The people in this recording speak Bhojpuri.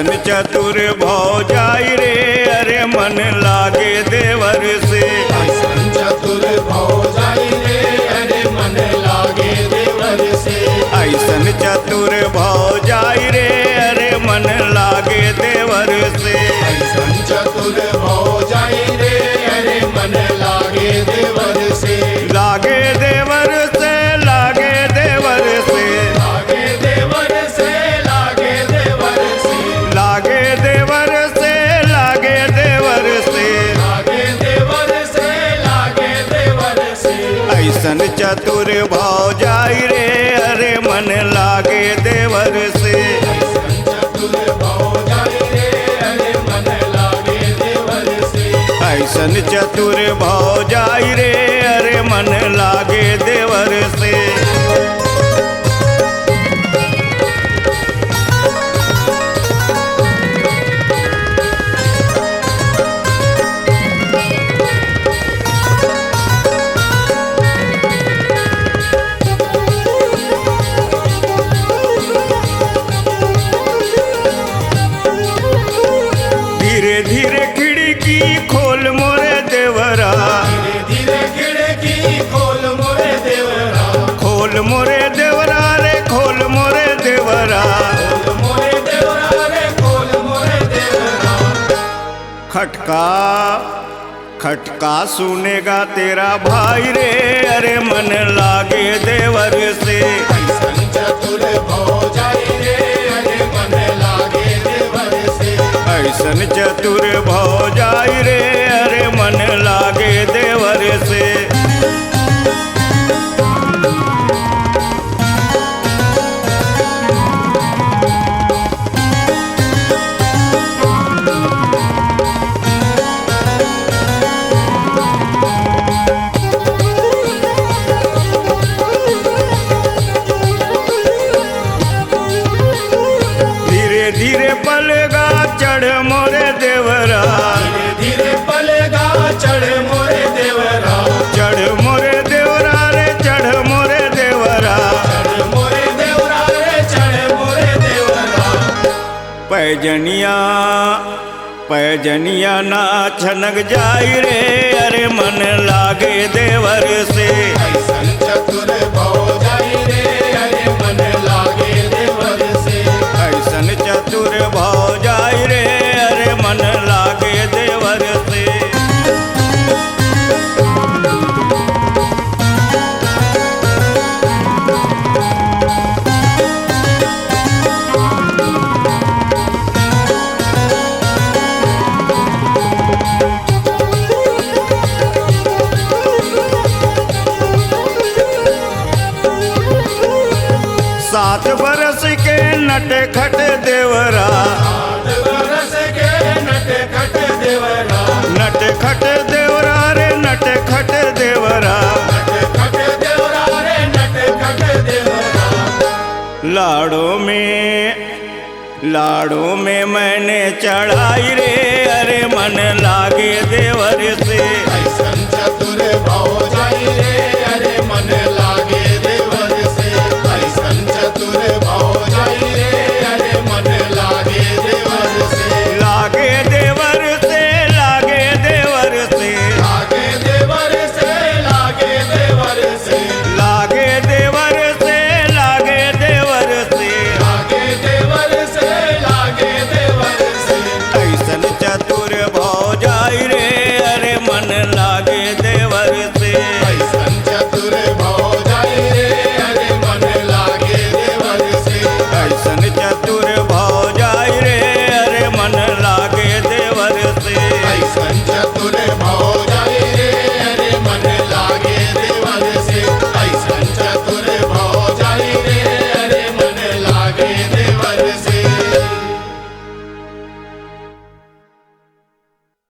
ऐसन चतुर भौजाई रे अरे मन लागे देवर से। ऐसन चतुर भौजाई रे अरे मन लागे देवर से। ऐसन चतुर भौजाई रे अरे मन लागे देवर से। ऐसन चतुर भौजाई रे अरे मन लागे देवर से। लागे देवर से लागे देवर से लागे देवर से लागे देवर से। लागे देवर से लागे देवर से। लागे देवर से लागे देवर से। ऐसन चतुर भौजाई रे अरे मन लागे देवर से। ऐसन चतुर भौजाई रे अरे मन लागे देवर से। ऐसन चतुर भौजाई रे अरे मन लागे देवर से। धीरे धीरे खिड़की खोल मोरे देवरा। धीरे धीरे खिड़की खोल मोरे देवरा। खोल मोरे देवरा रे खोल मोरे देवरा। खोल मोरे देवरा रे खोल मोरे देवरा। खटका खटका सुनेगा तेरा भाई रे अरे मन लागे देवर से। ऐसन चतुर भौजाई रे अरे मन लागे देवर से। ऐसन चतुर भौजाई रे अरे मन लागे देवर से। धीरे धीरे पलेगा चढ़ मोरे देवरा। धीरे धीरे पलेगा चढ़ मोरे देवरा। चढ़ मोरे देवरा रे चढ़ मोरे देवरा। चढ़ मोरे देवरा रे चढ़ मोरे देवरा। पैजनिया पैजनिया ना छनक जाई रे अरे मन लागे देवर से। ऐसन चतुर भौजाई रे अरे मन लागे देवर से। ऐसन चतुर भौजाई रे अरे मन लागे देवर से। सात बरस के नट खट देवरा। आठ बरस के नट खट देवरा। नट खट देवरा रे नट खट देवरा। नट खट देवरा रे नट खट देवरा। लाड़ों में मैंने चढ़ाई रे अरे मन लागे देवर